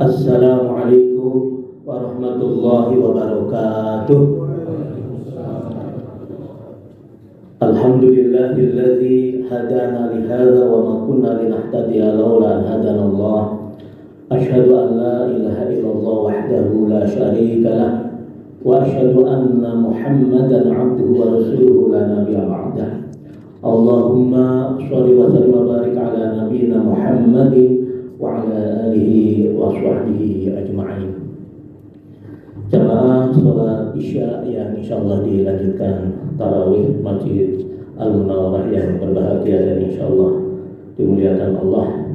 Assalamualaikum warahmatullahi wabarakatuh. Alhamdulillahilladzi hadana li hadza wa ma kunna linahtadiya laula an hadana Allah. Asyhadu an la ilaha illallah wahdahu la syarika lah wa asyhadu anna Muhammadan 'abduhu wa rasuluhu la nabiyya ba'dah. Allahumma shalli wa sallim wa barik ala nabiyyina Muhammadin wa ala alihi wa sahbihi ajma'in. Jamaah sholat isya yang insyaallah dilanjutkan tarawih Masjid Al-Munawwarah yang berbahagia dan insyaallah dimuliakan Allah.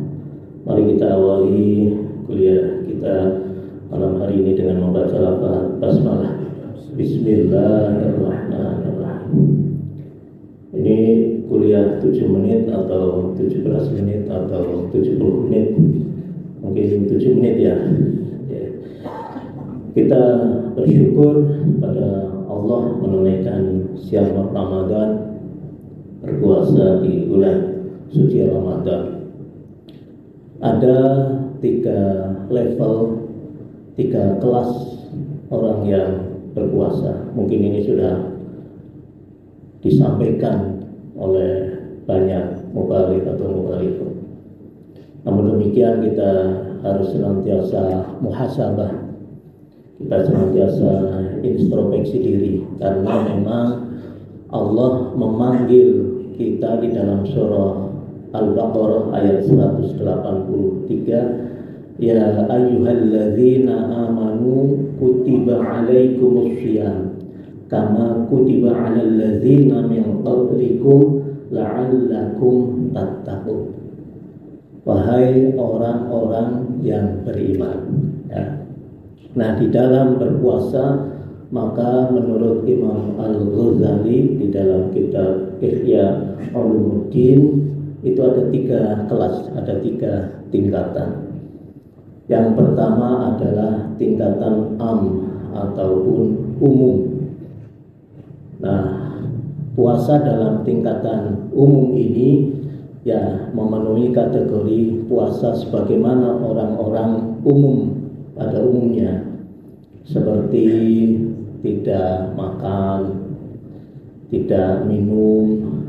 Mari kita awali kuliah kita malam hari ini dengan membaca lafaz basmalah. Bismillahirrahmanirrahim. Ini kuliah 7 menit atau 17 menit atau 70 menit, mungkin 7 menit ya. Kita bersyukur pada Allah menunaikan siang Ramadan, berpuasa di bulan suci Ramadan. Ada 3 level, 3 kelas orang yang berpuasa. Mungkin ini sudah disampaikan oleh banyak mubalik atau mubalikun. Namun demikian kita harus senantiasa muhasabah, kita senantiasa introspeksi diri, karena memang Allah memanggil kita di dalam surah Al-Baqarah ayat 183, ya ayyuhalladzina amanu kutiba alaikumus syiyam kama kutiba 'alal ladzina min qablikum la'allakum tattaqun. Wahai orang-orang yang beriman, ya. Nah, di dalam berpuasa, maka menurut Imam Al-Ghazali di dalam kitab Ihya Ulumuddin itu ada 3 kelas, ada 3 tingkatan. Yang pertama adalah tingkatan am ataupun umum. Nah, puasa dalam tingkatan umum ini ya memenuhi kategori puasa sebagaimana orang-orang umum pada umumnya, seperti tidak makan, tidak minum,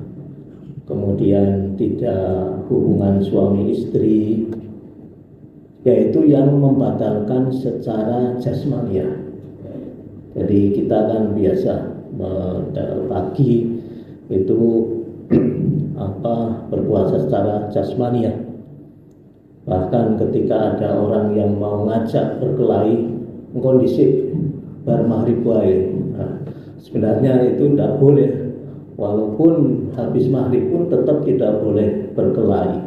kemudian tidak hubungan suami istri, yaitu yang membatalkan secara jasmaniah. Jadi kita kan biasa pagi itu berpuasa secara jasmaniah. Bahkan ketika ada orang yang mau ngajak berkelahi, kondisi bar maghrib wae. Nah, sebenarnya itu tidak boleh. Walaupun habis maghrib pun tetap tidak boleh berkelahi,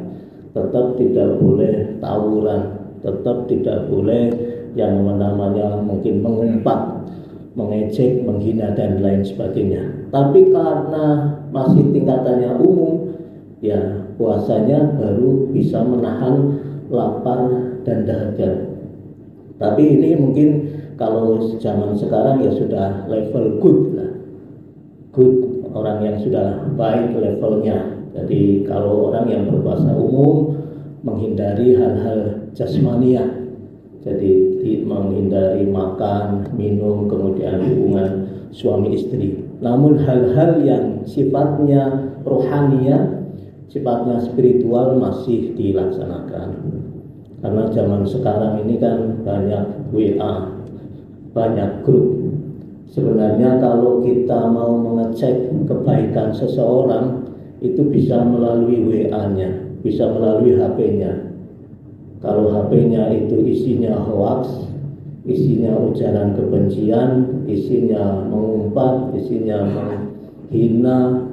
tetap tidak boleh tawuran, tetap tidak boleh yang namanya mungkin mengumpat, mengejek, menghina dan lain sebagainya. Tapi karena masih tingkatannya umum, ya puasanya baru bisa menahan lapar dan dahaga. Tapi ini mungkin kalau zaman sekarang ya sudah level good lah, good, orang yang sudah baik levelnya. Jadi kalau orang yang berpuasa umum menghindari hal-hal jasmaniah, jadi menghindari makan, minum, kemudian hubungan suami istri. Namun hal-hal yang sifatnya rohaniah, sifatnya spiritual masih dilaksanakan. Karena zaman sekarang ini kan banyak WA, banyak grup. Sebenarnya kalau kita mau mengecek kebaikan seseorang itu bisa melalui WA-nya, bisa melalui HP-nya. Kalau HP-nya itu isinya hoax, isinya ujaran kebencian, isinya mengumpat, isinya menghina,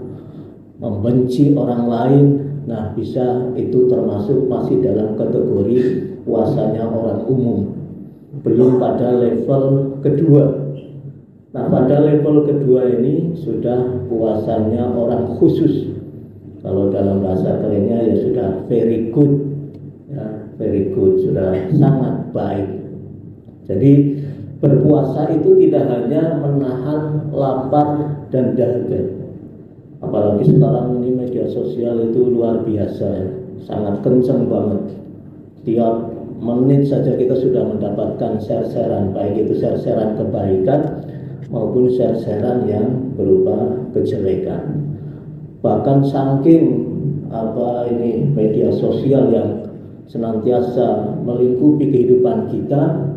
membenci orang lain, nah bisa itu termasuk masih dalam kategori puasanya orang umum, belum pada level kedua. Nah, pada level kedua ini sudah puasanya orang khusus. Kalau dalam bahasa kerennya ya sudah very good, ya, very good, sudah sangat baik. Jadi berpuasa itu tidak hanya menahan lapar dan dahaga. Apalagi sekarang ini media sosial itu luar biasa, ya. Sangat kencang banget. Tiap menit saja kita sudah mendapatkan share-sharean, baik itu share-sharean kebaikan maupun share-sharean yang berupa kejelekan. Bahkan saking media sosial yang senantiasa melingkupi kehidupan kita,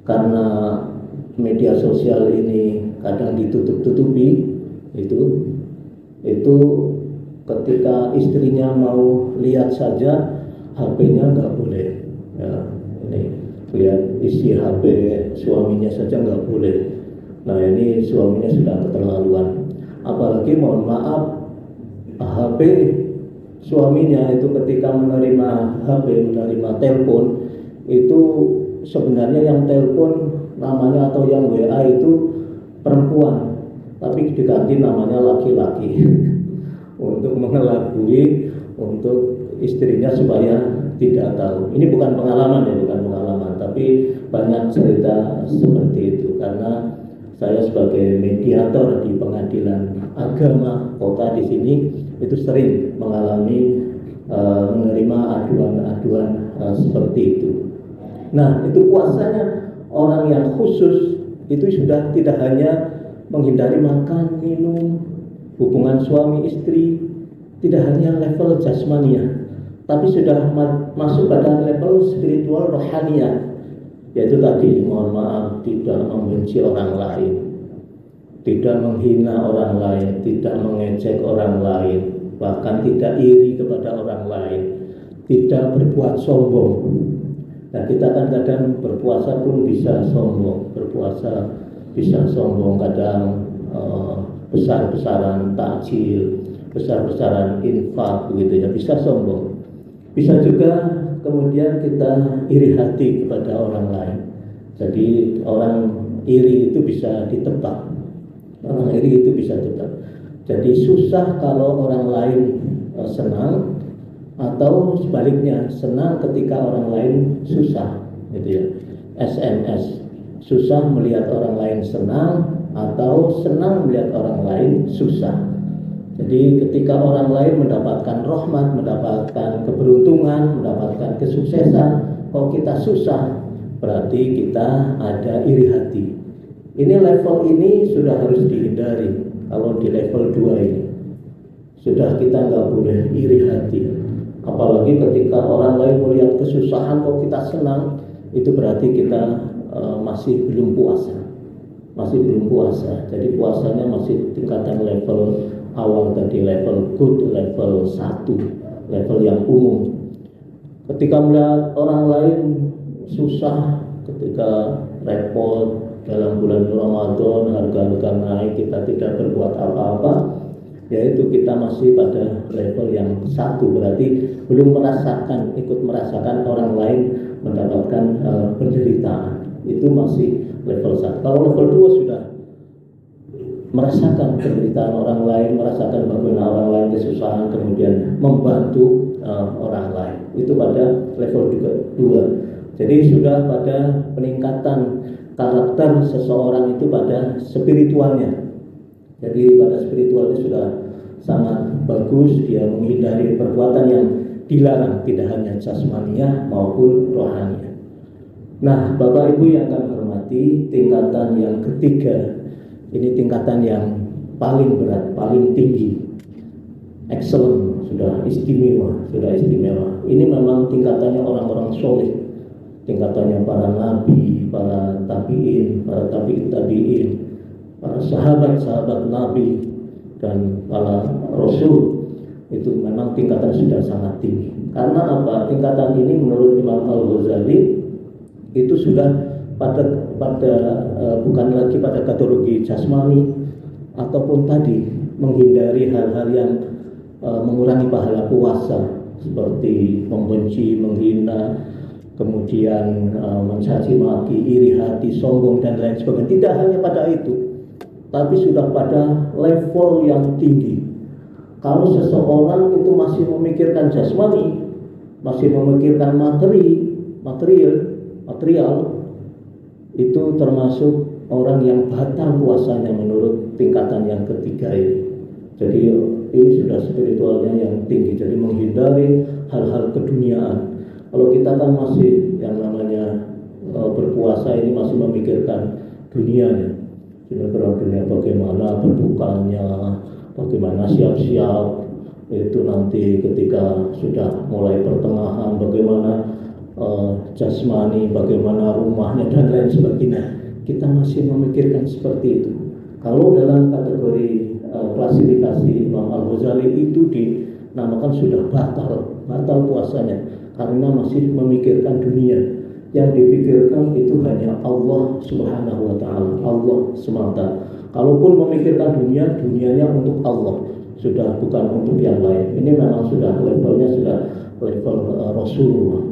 karena media sosial ini kadang ditutup-tutupi, itu ketika istrinya mau lihat saja HP-nya nggak boleh. Ya, ini lihat isi HP suaminya saja nggak boleh. Nah, ini suaminya sudah keterlaluan. Apalagi mohon maaf, HP suaminya itu ketika menerima telepon, itu sebenarnya yang telepon namanya atau yang WA itu perempuan, tapi diganti namanya laki-laki untuk mengelabui untuk istrinya supaya tidak tahu. Ini bukan pengalaman, tapi banyak cerita seperti itu. Karena saya sebagai mediator di pengadilan agama kota di sini itu sering mengalami menerima aduan-aduan seperti itu. Nah, itu puasanya orang yang khusus itu sudah tidak hanya menghindari makan, minum, hubungan suami istri, tidak hanya level jasmania, tapi sudah masuk pada level spiritual rohania, yaitu tadi mohon maaf tidak membenci orang lain, tidak menghina orang lain, tidak mengejek orang lain, bahkan tidak iri kepada orang lain, tidak berbuat sombong. Nah, kita kan kadang berpuasa pun bisa sombong, kadang besar-besaran takjil, besar-besaran infak begitu ya, bisa sombong. Bisa juga kemudian kita iri hati kepada orang lain. Jadi orang iri itu bisa ditebak. Jadi susah kalau orang lain senang, atau sebaliknya senang ketika orang lain susah, gitu ya. SMS, susah melihat orang lain senang atau senang melihat orang lain susah. Jadi ketika orang lain mendapatkan rahmat, mendapatkan keberuntungan, mendapatkan kesuksesan, kalau kita susah, berarti kita ada iri hati. Ini level ini sudah harus dihindari. Kalau di level 2 ini sudah kita nggak boleh iri hati. Apalagi ketika orang lain melihat kesusahan kok kita senang, itu berarti kita masih belum puasa. Jadi puasanya masih tingkatan level awal tadi, level good, level 1, level yang umum. Ketika melihat orang lain susah, ketika repot dalam bulan Ramadan, harga-harga naik, kita tidak berbuat apa-apa, yaitu kita masih pada level yang 1, berarti belum ikut merasakan orang lain mendapatkan penderitaan. Itu masih level 1. Kalau level 2 sudah merasakan penderitaan orang lain, merasakan bagaimana orang lain kesusahan, kemudian membantu orang lain, itu pada level 2. Jadi sudah pada peningkatan karakter seseorang itu pada spiritualnya. Jadi pada spiritualnya sudah sangat bagus, dia menghindari perbuatan yang dilarang, tidak hanya jasmania maupun rohania. Nah, Bapak Ibu yang kami hormati, tingkatan yang ketiga, ini tingkatan yang paling berat, paling tinggi, excellent, sudah istimewa. Ini memang tingkatannya orang-orang soleh, tingkatannya para nabi, para tabiin, para sahabat-sahabat Nabi dan para Rasul. Itu memang tingkatan sudah sangat tinggi. Karena apa? Tingkatan ini menurut Imam Al-Ghazali itu sudah bukan lagi pada kategori jasmani ataupun tadi menghindari hal-hal yang mengurangi pahala puasa, seperti membenci, menghina, kemudian mencaci maki, iri hati, sombong dan lain sebagainya. Tidak hanya pada itu, tapi sudah pada level yang tinggi. Kalau seseorang itu masih memikirkan jasmani, masih memikirkan material, itu termasuk orang yang batal puasanya menurut tingkatan yang ketiga ini. Jadi ini sudah spiritualnya yang tinggi. Jadi menghindari hal-hal keduniaan, Kalau kita kan masih yang namanya berpuasa ini masih memikirkan dunianya, dunia bagaimana berbukanya, bagaimana siap-siap itu nanti ketika sudah mulai pertengahan, bagaimana jasmani, bagaimana rumahnya dan lain sebagainya. Kita masih memikirkan seperti itu. Kalau dalam kategori klasifikasi Imam Al-Ghazali itu dinamakan sudah batal puasanya karena masih memikirkan dunia. Yang dipikirkan itu hanya Allah Subhanahu wa Ta'ala, Allah semata. Kalaupun memikirkan dunia, dunianya untuk Allah, sudah bukan untuk yang lain. Ini memang sudah levelnya sudah level Rasulullah.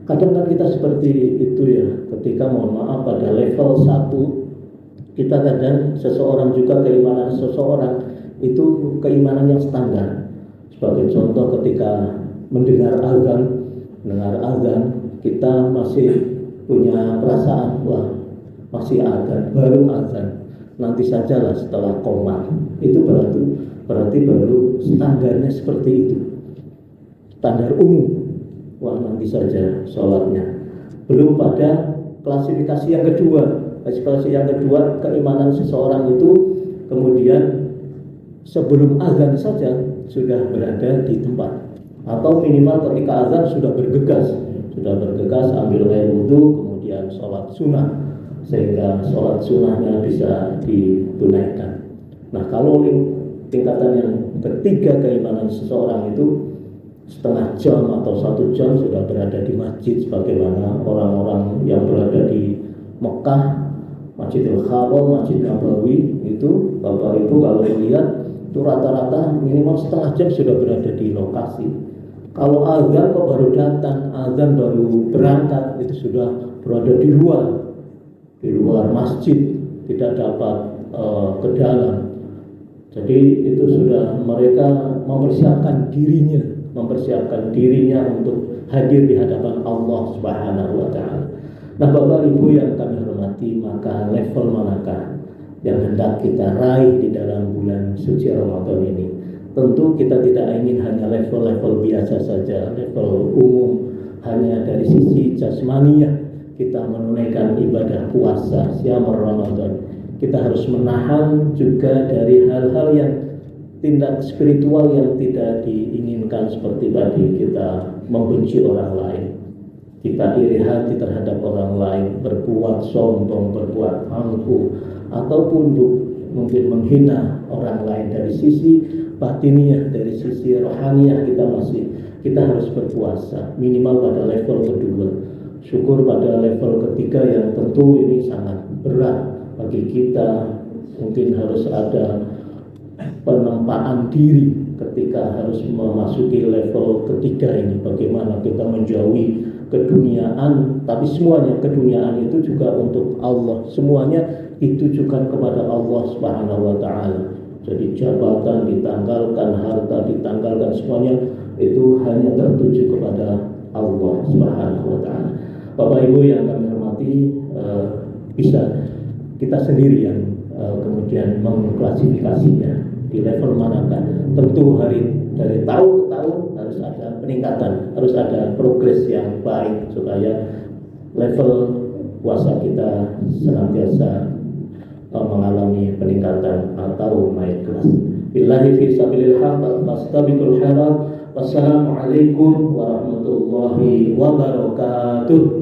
Kadang kan kita seperti itu ya, ketika mohon maaf pada level 1 kita kadang seseorang juga keimanan seseorang itu keimanan yang standar. Sebagai contoh ketika mendengar azan, kita masih punya perasaan, wah masih azan, baru azan, nanti sajalah setelah qomat. Itu berarti baru standarnya seperti itu, standar umum. Wah nanti saja sholatnya. Belum pada klasifikasi yang kedua. Klasifikasi yang kedua, keimanan seseorang itu kemudian sebelum azan saja sudah berada di tempat, atau minimal ketika azan sudah bergegas ambil air wudhu, kemudian sholat sunnah, sehingga sholat sunnahnya bisa ditunaikan. Nah kalau tingkatan yang ketiga keimanan seseorang itu setengah jam atau 1 jam sudah berada di masjid, sebagaimana orang-orang yang berada di Mekah, Masjidil Haram, Masjid Nabawi itu, Bapak Ibu kalau melihat itu rata-rata minimal setengah jam sudah berada di lokasi. Kalau azan kok baru datang, azan baru berangkat, itu sudah berada di luar masjid, tidak dapat ke dalam. Jadi itu sudah mereka mempersiapkan dirinya untuk hadir di hadapan Allah Subhanahu wa Ta'ala. Nah Bapak Ibu yang kami hormati, maka level manakah yang hendak kita raih di dalam bulan suci Ramadan ini? Tentu kita tidak ingin hanya level-level biasa saja, level umum, hanya dari sisi jasmaniyah kita menunaikan ibadah puasa siam Ramadan. Kita harus menahan juga dari hal-hal yang tindak spiritual yang tidak diinginkan, seperti tadi kita membenci orang lain, kita iri hati terhadap orang lain, berbuat sombong, berbuat angkuh, ataupun mungkin menghina orang lain. Dari sisi batiniah, dari sisi rohaniah kita harus berpuasa minimal pada level kedua. Syukur pada level ketiga yang tentu ini sangat berat bagi kita, mungkin harus ada penempaan diri ketika harus memasuki level ketiga ini. Bagaimana kita menjauhi keduniaan, tapi semuanya keduniaan itu juga untuk Allah, semuanya ditujukan kepada Allah Subhanahu wa Ta'ala. Jadi jabatan ditanggalkan, harta ditanggalkan, semuanya itu hanya tertuju kepada Allah Subhanahu wa Ta'ala. Bapak Ibu yang kami hormati, bisa kita sendiri yang kemudian mengklasifikasinya di level manakah. Tentu dari tahun ke tahun harus ada peningkatan, harus ada progres yang baik supaya level puasa kita senantiasa mengalami peningkatan atau naik kelas. Billahi fi sabilil haq fastabiqul khairat. Wassalamualaikum warahmatullahi wabarakatuh.